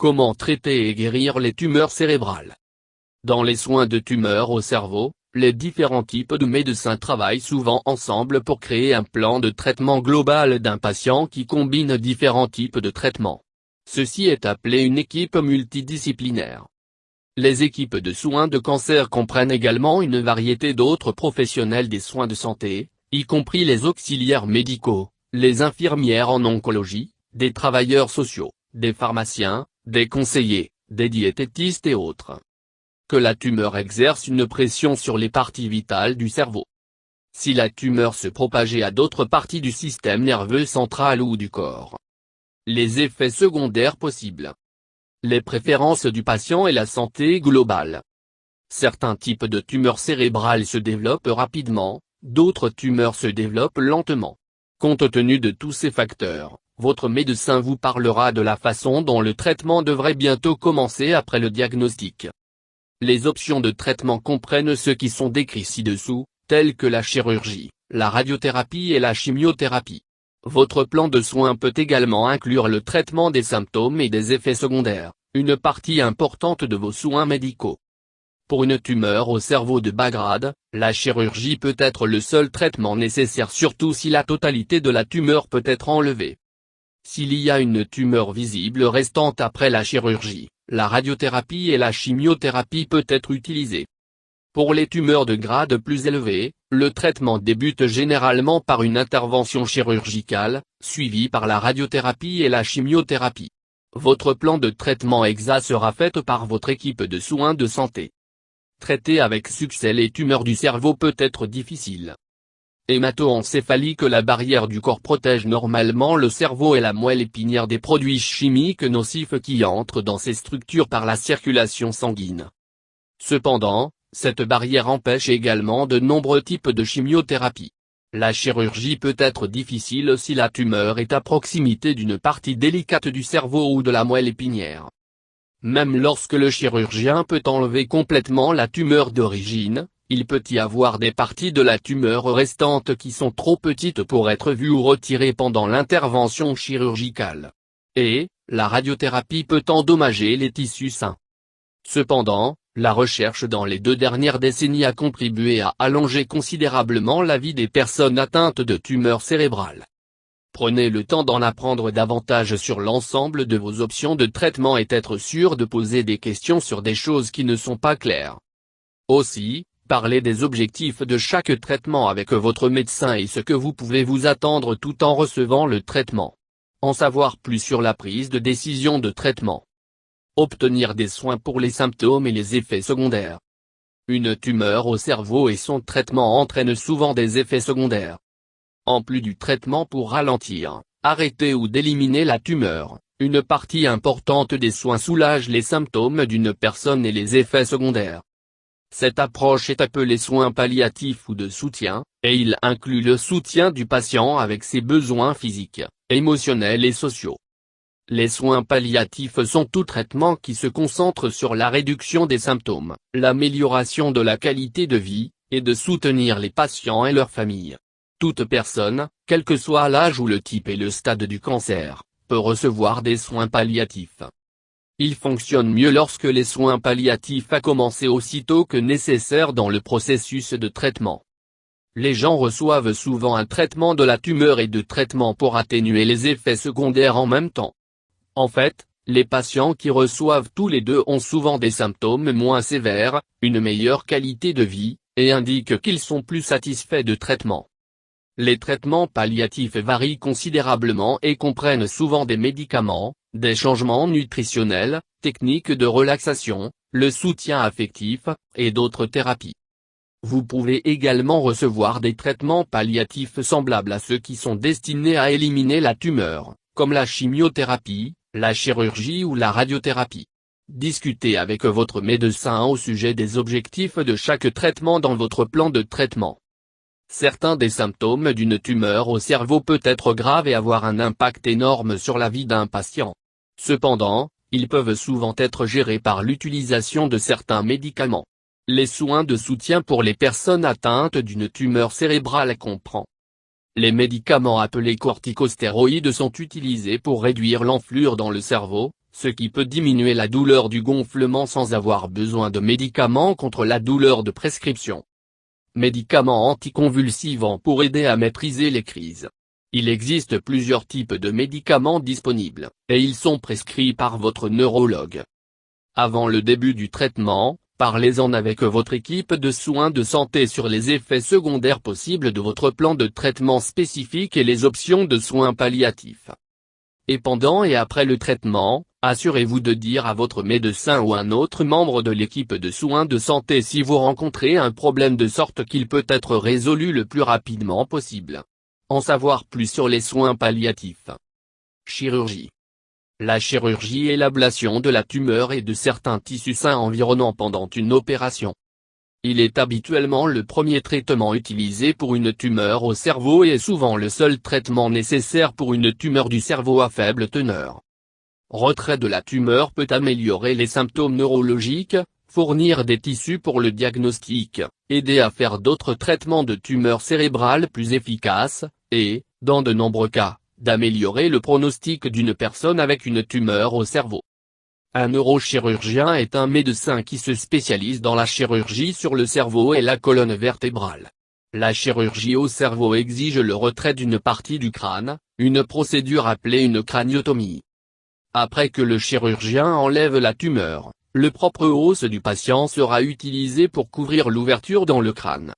Comment traiter et guérir les tumeurs cérébrales? Dans les soins de tumeurs au cerveau, les différents types de médecins travaillent souvent ensemble pour créer un plan de traitement global d'un patient qui combine différents types de traitements. Ceci est appelé une équipe multidisciplinaire. Les équipes de soins de cancer comprennent également une variété d'autres professionnels des soins de santé, y compris les auxiliaires médicaux, les infirmières en oncologie, des travailleurs sociaux, des pharmaciens, des conseillers, des diététistes et autres. Que la tumeur exerce une pression sur les parties vitales du cerveau. Si la tumeur se propageait à d'autres parties du système nerveux central ou du corps. Les effets secondaires possibles. Les préférences du patient et la santé globale. Certains types de tumeurs cérébrales se développent rapidement, d'autres tumeurs se développent lentement. Compte tenu de tous ces facteurs, votre médecin vous parlera de la façon dont le traitement devrait bientôt commencer après le diagnostic. Les options de traitement comprennent ceux qui sont décrits ci-dessous, tels que la chirurgie, la radiothérapie et la chimiothérapie. Votre plan de soins peut également inclure le traitement des symptômes et des effets secondaires, une partie importante de vos soins médicaux. Pour une tumeur au cerveau de bas grade, la chirurgie peut être le seul traitement nécessaire, surtout si la totalité de la tumeur peut être enlevée. S'il y a une tumeur visible restante après la chirurgie, la radiothérapie et la chimiothérapie peut être utilisée. Pour les tumeurs de grade plus élevé, le traitement débute généralement par une intervention chirurgicale, suivie par la radiothérapie et la chimiothérapie. Votre plan de traitement exact sera fait par votre équipe de soins de santé. Traiter avec succès les tumeurs du cerveau peut être difficile. Hémato-encéphalique. La barrière du corps protège normalement le cerveau et la moelle épinière des produits chimiques nocifs qui entrent dans ces structures par la circulation sanguine. Cependant, cette barrière empêche également de nombreux types de chimiothérapie. La chirurgie peut être difficile si la tumeur est à proximité d'une partie délicate du cerveau ou de la moelle épinière. Même lorsque le chirurgien peut enlever complètement la tumeur d'origine, il peut y avoir des parties de la tumeur restantes qui sont trop petites pour être vues ou retirées pendant l'intervention chirurgicale. Et, la radiothérapie peut endommager les tissus sains. Cependant, la recherche dans les 2 dernières décennies a contribué à allonger considérablement la vie des personnes atteintes de tumeurs cérébrales. Prenez le temps d'en apprendre davantage sur l'ensemble de vos options de traitement et être sûr de poser des questions sur des choses qui ne sont pas claires. Aussi, parlez des objectifs de chaque traitement avec votre médecin et ce que vous pouvez vous attendre tout en recevant le traitement. En savoir plus sur la prise de décision de traitement. Obtenir des soins pour les symptômes et les effets secondaires. Une tumeur au cerveau et son traitement entraînent souvent des effets secondaires. En plus du traitement pour ralentir, arrêter ou d'éliminer la tumeur, une partie importante des soins soulage les symptômes d'une personne et les effets secondaires. Cette approche est appelée soins palliatifs ou de soutien, et il inclut le soutien du patient avec ses besoins physiques, émotionnels et sociaux. Les soins palliatifs sont tout traitement qui se concentre sur la réduction des symptômes, l'amélioration de la qualité de vie, et de soutenir les patients et leurs familles. Toute personne, quel que soit l'âge ou le type et le stade du cancer, peut recevoir des soins palliatifs. Ils fonctionnent mieux lorsque les soins palliatifs a commencé aussitôt que nécessaire dans le processus de traitement. Les gens reçoivent souvent un traitement de la tumeur et de traitement pour atténuer les effets secondaires en même temps. En fait, les patients qui reçoivent tous les deux ont souvent des symptômes moins sévères, une meilleure qualité de vie, et indiquent qu'ils sont plus satisfaits de traitement. Les traitements palliatifs varient considérablement et comprennent souvent des médicaments, des changements nutritionnels, techniques de relaxation, le soutien affectif, et d'autres thérapies. Vous pouvez également recevoir des traitements palliatifs semblables à ceux qui sont destinés à éliminer la tumeur, comme la chimiothérapie, la chirurgie ou la radiothérapie. Discutez avec votre médecin au sujet des objectifs de chaque traitement dans votre plan de traitement. Certains des symptômes d'une tumeur au cerveau peuvent être graves et avoir un impact énorme sur la vie d'un patient. Cependant, ils peuvent souvent être gérés par l'utilisation de certains médicaments. Les soins de soutien pour les personnes atteintes d'une tumeur cérébrale comprend. Les médicaments appelés corticostéroïdes sont utilisés pour réduire l'enflure dans le cerveau, ce qui peut diminuer la douleur du gonflement sans avoir besoin de médicaments contre la douleur de prescription. Médicaments anticonvulsivants pour aider à maîtriser les crises. Il existe plusieurs types de médicaments disponibles, et ils sont prescrits par votre neurologue. Avant le début du traitement, parlez-en avec votre équipe de soins de santé sur les effets secondaires possibles de votre plan de traitement spécifique et les options de soins palliatifs. Et pendant et après le traitement, assurez-vous de dire à votre médecin ou un autre membre de l'équipe de soins de santé si vous rencontrez un problème de sorte qu'il peut être résolu le plus rapidement possible. En savoir plus sur les soins palliatifs. Chirurgie. La chirurgie est l'ablation de la tumeur et de certains tissus sains environnants pendant une opération. Il est habituellement le premier traitement utilisé pour une tumeur au cerveau et est souvent le seul traitement nécessaire pour une tumeur du cerveau à faible teneur. Retrait de la tumeur peut améliorer les symptômes neurologiques, fournir des tissus pour le diagnostic, aider à faire d'autres traitements de tumeurs cérébrales plus efficaces, et, dans de nombreux cas, d'améliorer le pronostic d'une personne avec une tumeur au cerveau. Un neurochirurgien est un médecin qui se spécialise dans la chirurgie sur le cerveau et la colonne vertébrale. La chirurgie au cerveau exige le retrait d'une partie du crâne, une procédure appelée une craniotomie. Après que le chirurgien enlève la tumeur, le propre os du patient sera utilisé pour couvrir l'ouverture dans le crâne.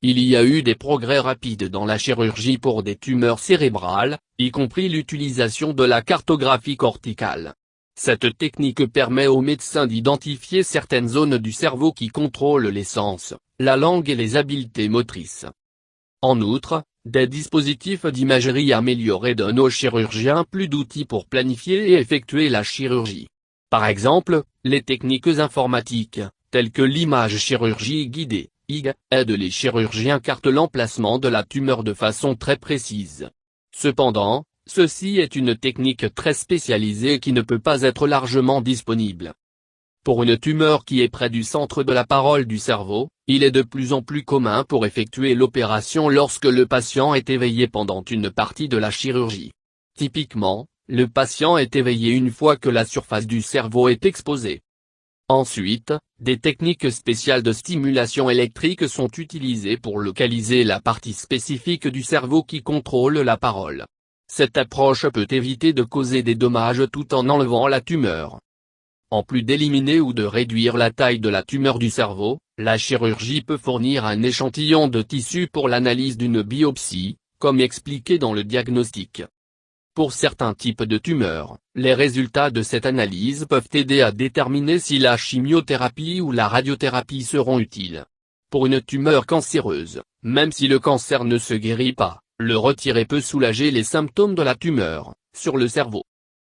Il y a eu des progrès rapides dans la chirurgie pour des tumeurs cérébrales, y compris l'utilisation de la cartographie corticale. Cette technique permet aux médecins d'identifier certaines zones du cerveau qui contrôlent les sens, la langue et les habiletés motrices. En outre, des dispositifs d'imagerie améliorés donnent aux chirurgiens plus d'outils pour planifier et effectuer la chirurgie. Par exemple, les techniques informatiques, telles que l'image chirurgie guidée, IG, aident les chirurgiens cartent l'emplacement de la tumeur de façon très précise. Cependant, ceci est une technique très spécialisée qui ne peut pas être largement disponible. Pour une tumeur qui est près du centre de la parole du cerveau, il est de plus en plus commun pour effectuer l'opération lorsque le patient est éveillé pendant une partie de la chirurgie. Typiquement, le patient est éveillé une fois que la surface du cerveau est exposée. Ensuite, des techniques spéciales de stimulation électrique sont utilisées pour localiser la partie spécifique du cerveau qui contrôle la parole. Cette approche peut éviter de causer des dommages tout en enlevant la tumeur. En plus d'éliminer ou de réduire la taille de la tumeur du cerveau, la chirurgie peut fournir un échantillon de tissu pour l'analyse d'une biopsie, comme expliqué dans le diagnostic. Pour certains types de tumeurs, les résultats de cette analyse peuvent aider à déterminer si la chimiothérapie ou la radiothérapie seront utiles. Pour une tumeur cancéreuse, même si le cancer ne se guérit pas, le retirer peut soulager les symptômes de la tumeur, sur le cerveau.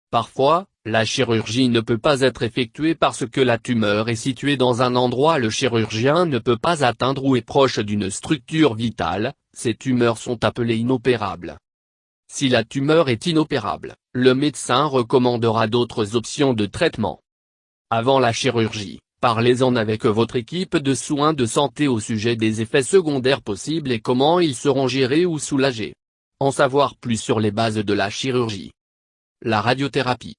Parfois, la chirurgie ne peut pas être effectuée parce que la tumeur est située dans un endroit le chirurgien ne peut pas atteindre ou est proche d'une structure vitale, ces tumeurs sont appelées inopérables. Si la tumeur est inopérable, le médecin recommandera d'autres options de traitement. Avant la chirurgie, parlez-en avec votre équipe de soins de santé au sujet des effets secondaires possibles et comment ils seront gérés ou soulagés. En savoir plus sur les bases de la chirurgie. La radiothérapie.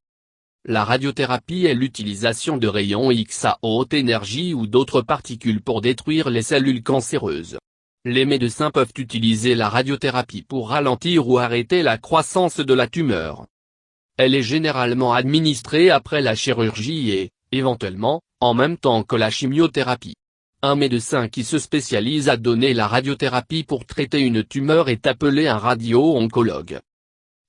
La radiothérapie est l'utilisation de rayons X à haute énergie ou d'autres particules pour détruire les cellules cancéreuses. Les médecins peuvent utiliser la radiothérapie pour ralentir ou arrêter la croissance de la tumeur. Elle est généralement administrée après la chirurgie et, éventuellement, en même temps que la chimiothérapie. Un médecin qui se spécialise à donner la radiothérapie pour traiter une tumeur est appelé un radio-oncologue.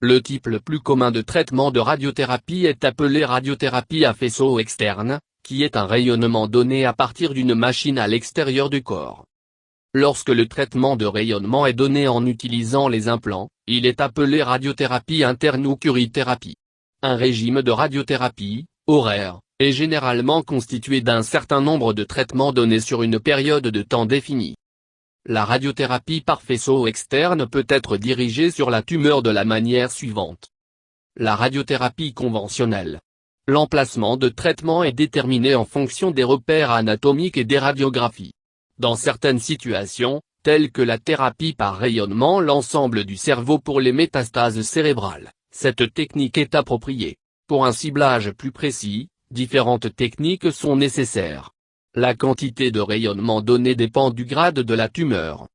Le type le plus commun de traitement de radiothérapie est appelé radiothérapie à faisceau externe, qui est un rayonnement donné à partir d'une machine à l'extérieur du corps. Lorsque le traitement de rayonnement est donné en utilisant les implants, il est appelé radiothérapie interne ou curithérapie. Un régime de radiothérapie, horaire, est généralement constitué d'un certain nombre de traitements donnés sur une période de temps définie. La radiothérapie par faisceau externe peut être dirigée sur la tumeur de la manière suivante. La radiothérapie conventionnelle. L'emplacement de traitement est déterminé en fonction des repères anatomiques et des radiographies. Dans certaines situations, telles que la thérapie par rayonnement l'ensemble du cerveau pour les métastases cérébrales, cette technique est appropriée. Pour un ciblage plus précis, différentes techniques sont nécessaires. La quantité de rayonnement donné dépend du grade de la tumeur.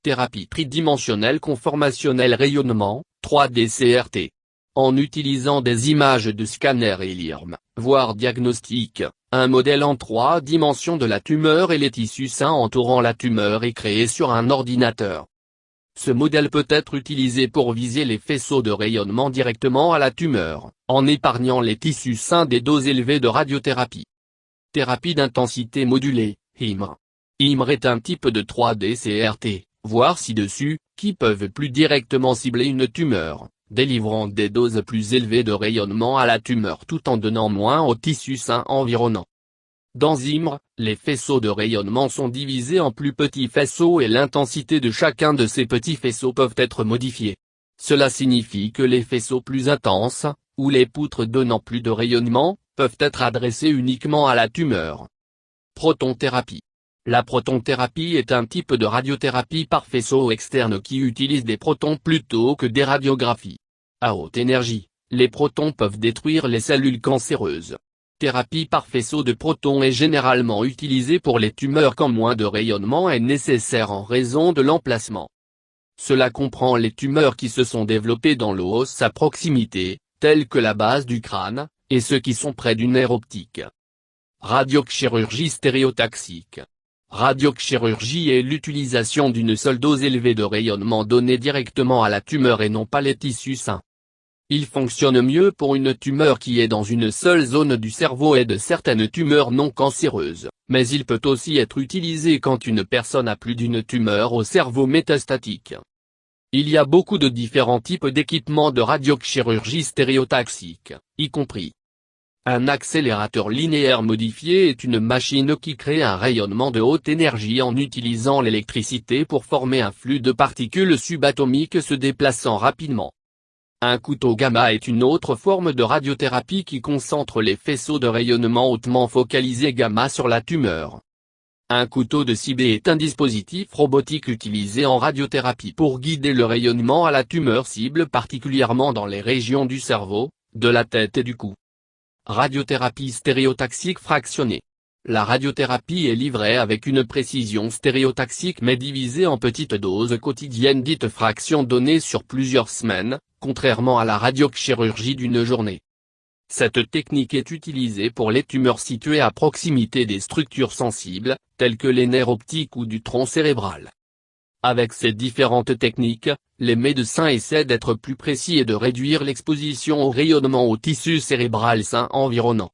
Thérapie tridimensionnelle conformationnelle rayonnement, 3D CRT. En utilisant des images de scanner et l'IRM, voire diagnostic, un modèle en 3 dimensions de la tumeur et les tissus sains entourant la tumeur est créé sur un ordinateur. Ce modèle peut être utilisé pour viser les faisceaux de rayonnement directement à la tumeur, en épargnant les tissus sains des doses élevées de radiothérapie. Thérapie d'intensité modulée, IMR. IMR est un type de 3D CRT, voire ci-dessus, qui peuvent plus directement cibler une tumeur, délivrant des doses plus élevées de rayonnement à la tumeur tout en donnant moins aux tissus sains environnants. Dans IMR, les faisceaux de rayonnement sont divisés en plus petits faisceaux et l'intensité de chacun de ces petits faisceaux peuvent être modifiés. Cela signifie que les faisceaux plus intenses, ou les poutres donnant plus de rayonnement, peuvent être adressés uniquement à la tumeur. Protonthérapie. La protonthérapie est un type de radiothérapie par faisceau externe qui utilise des protons plutôt que des radiographies. À haute énergie, les protons peuvent détruire les cellules cancéreuses. Thérapie par faisceau de protons est généralement utilisée pour les tumeurs quand moins de rayonnement est nécessaire en raison de l'emplacement. Cela comprend les tumeurs qui se sont développées dans l'os à proximité, telles que la base du crâne, et ceux qui sont près du nerf optique. Radiochirurgie stéréotaxique. Radiochirurgie est l'utilisation d'une seule dose élevée de rayonnement donnée directement à la tumeur et non pas les tissus sains. Il fonctionne mieux pour une tumeur qui est dans une seule zone du cerveau et de certaines tumeurs non cancéreuses, mais il peut aussi être utilisé quand une personne a plus d'une tumeur au cerveau métastatique. Il y a beaucoup de différents types d'équipements de radiochirurgie stéréotaxique, y compris un accélérateur linéaire modifié est une machine qui crée un rayonnement de haute énergie en utilisant l'électricité pour former un flux de particules subatomiques se déplaçant rapidement. Un couteau gamma est une autre forme de radiothérapie qui concentre les faisceaux de rayonnement hautement focalisés gamma sur la tumeur. Un couteau de ciblé est un dispositif robotique utilisé en radiothérapie pour guider le rayonnement à la tumeur cible particulièrement dans les régions du cerveau, de la tête et du cou. Radiothérapie stéréotaxique fractionnée. La radiothérapie est livrée avec une précision stéréotaxique mais divisée en petites doses quotidiennes dites fractions données sur plusieurs semaines, contrairement à la radiochirurgie d'une journée. Cette technique est utilisée pour les tumeurs situées à proximité des structures sensibles, telles que les nerfs optiques ou du tronc cérébral. Avec ces différentes techniques, les médecins essaient d'être plus précis et de réduire l'exposition au rayonnement au tissu cérébral sain environnant.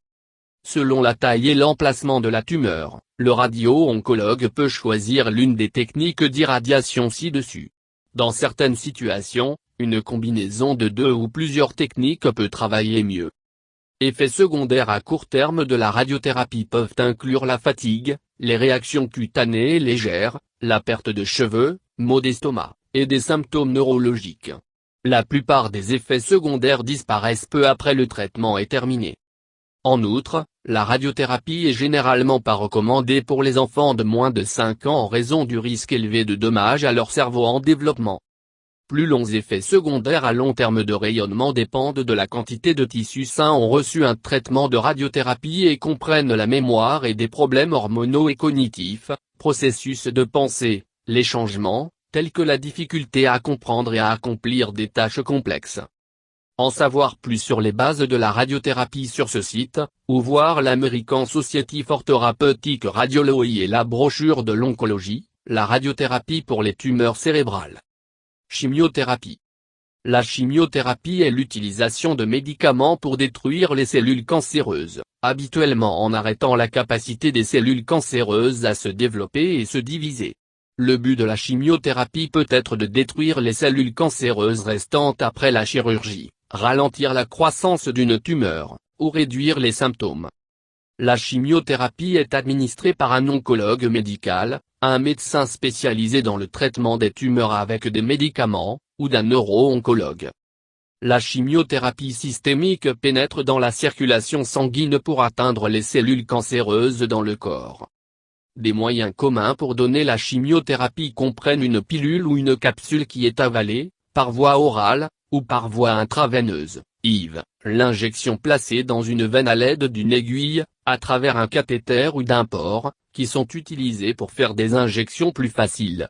Selon la taille et l'emplacement de la tumeur, le radio-oncologue peut choisir l'une des techniques d'irradiation ci-dessus. Dans certaines situations, une combinaison de 2 ou plusieurs techniques peut travailler mieux. Effets secondaires à court terme de la radiothérapie peuvent inclure la fatigue, les réactions cutanées légères, la perte de cheveux, maux d'estomac, et des symptômes neurologiques. La plupart des effets secondaires disparaissent peu après le traitement est terminé. En outre, la radiothérapie est généralement pas recommandée pour les enfants de moins de 5 ans en raison du risque élevé de dommages à leur cerveau en développement. Plus longs effets secondaires à long terme de rayonnement dépendent de la quantité de tissus sains ont reçu un traitement de radiothérapie et comprennent la mémoire et des problèmes hormonaux et cognitifs, processus de pensée, les changements, tels que la difficulté à comprendre et à accomplir des tâches complexes. En savoir plus sur les bases de la radiothérapie sur ce site, ou voir l'American Society for Therapeutic Radiology et la brochure de l'oncologie, la radiothérapie pour les tumeurs cérébrales. Chimiothérapie. La chimiothérapie est l'utilisation de médicaments pour détruire les cellules cancéreuses, habituellement en arrêtant la capacité des cellules cancéreuses à se développer et se diviser. Le but de la chimiothérapie peut être de détruire les cellules cancéreuses restantes après la chirurgie, ralentir la croissance d'une tumeur, ou réduire les symptômes. La chimiothérapie est administrée par un oncologue médical, un médecin spécialisé dans le traitement des tumeurs avec des médicaments, ou d'un neuro-oncologue. La chimiothérapie systémique pénètre dans la circulation sanguine pour atteindre les cellules cancéreuses dans le corps. Des moyens communs pour donner la chimiothérapie comprennent une pilule ou une capsule qui est avalée, par voie orale, ou par voie intraveineuse, IV, l'injection placée dans une veine à l'aide d'une aiguille, à travers un cathéter ou d'un port, qui sont utilisés pour faire des injections plus faciles.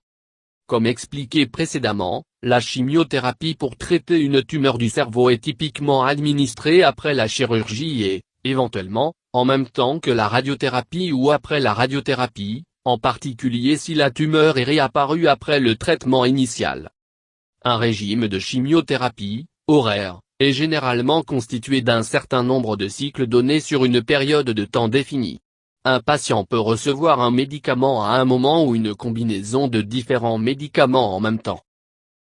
Comme expliqué précédemment, la chimiothérapie pour traiter une tumeur du cerveau est typiquement administrée après la chirurgie et, éventuellement, en même temps que la radiothérapie ou après la radiothérapie, en particulier si la tumeur est réapparue après le traitement initial. Un régime de chimiothérapie, horaire, est généralement constitué d'un certain nombre de cycles donnés sur une période de temps définie. Un patient peut recevoir un médicament à un moment ou une combinaison de différents médicaments en même temps.